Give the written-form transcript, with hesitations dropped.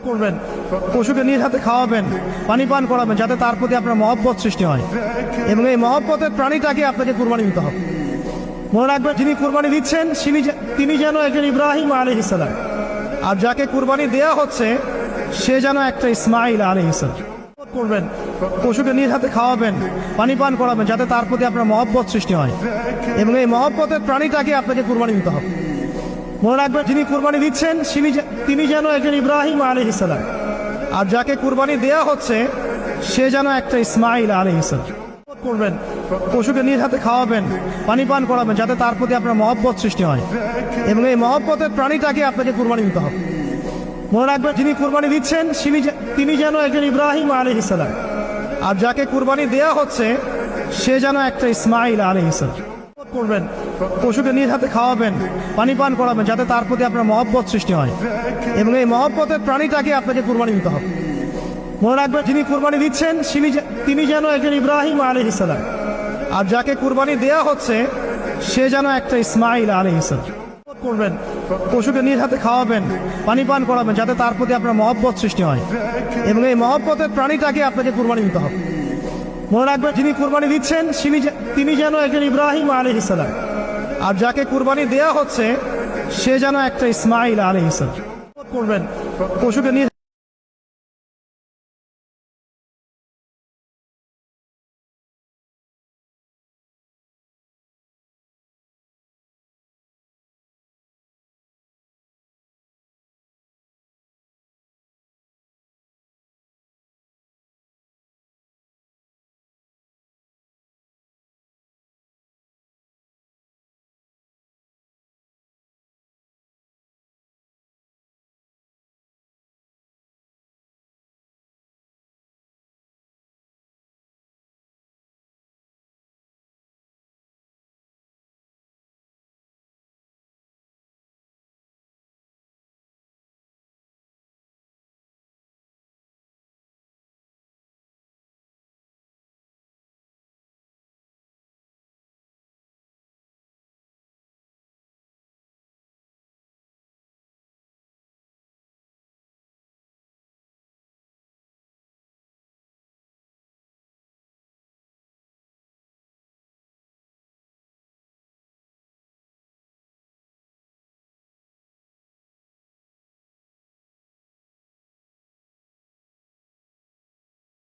করবেন, পশুকে নিজ হাতে খাওয়াবেন, পানি পান করাবেন, যাতে তার প্রতি আপনার মহব্বত সৃষ্টি হয় এবং এই মহব্বতের প্রাণীটাকে আপনাকে কুরবানি দিতে হবে। মনে রাখবেন, যিনি কুরবানি দিচ্ছেন তিনি যেন একজন ইব্রাহিম আলাইহিস সালাম, আর যাকে কুরবানি দেয়া হচ্ছে সে যেন একটা ইসমাইল আলাইহিস সালাম। করবেন, পশুকে নিজ হাতে খাওয়াবেন, পানি পান করাবেন, যাতে তার প্রতি আপনার মহব্বত সৃষ্টি হয় এবং এই মহব্বতের প্রাণীটাকে আপনাকে কুরবানি দিতে হবে। মনে রাখবেন, যিনি কুরবানি দিচ্ছেন তিনি যেন একজন ইব্রাহিম আলাইহিস সালাম, আর যাকে কুরবানি দেয়া হচ্ছে সে যেন একটা ইসমাইল আলাইহিস সালাম। করবেন, পশুকে নিজ হাতে খাওয়াবেন, পানি পান করাবেন, যাতে তার প্রতি আপনার মহব্বত সৃষ্টি হয় এবং এই মহব্বতের প্রাণীটাকে আপনাকে কুরবানি দিতে হবে। মনে রাখবেন, যিনি কুরবানি দিচ্ছেন তিনি যেন একজন ইব্রাহিম আলাইহিস সালাম, আর যাকে কুরবানি দেয়া হচ্ছে সে যেন একটা ইসমাইল আলাইহিস সালাম। করবেন, পশুকে নিজ হাতে খাওয়াবেন, পানি পান করাবেন, যাতে তার প্রতি আপনার মহব্বত সৃষ্টি হয় এবং এই মহব্বতের প্রাণীটাকে আপনাকে কুরবানি দিতে হবে। মনে রাখবেন, যিনি কুরবানি দিচ্ছেন তিনি যেন একজন ইব্রাহিম আলাইহিস সালাম, আর যাকে কুরবানি দেয়া হচ্ছে সে যেন একটা ইসমাইল আলাইহিস সালাম। করবেন, পশুকে নিজ হাতে খাওয়াবেন, পানি পান করাবেন, যাতে তার প্রতি আপনার মহব্বত সৃষ্টি হয় এবং এই মহব্বতের প্রাণীটাকে আপনাকে কুরবানি দিতে হবে। মনে রাখবেন, যিনি কুরবানি দিচ্ছেন তিনি যেন একজন ইব্রাহিম আলাইহিস সালাম, আর যাকে কুরবানি দেয়া হচ্ছে সে যেন একটা ইসমাইল আলাইহিস সালাম। করবেন, পশুকে নিজ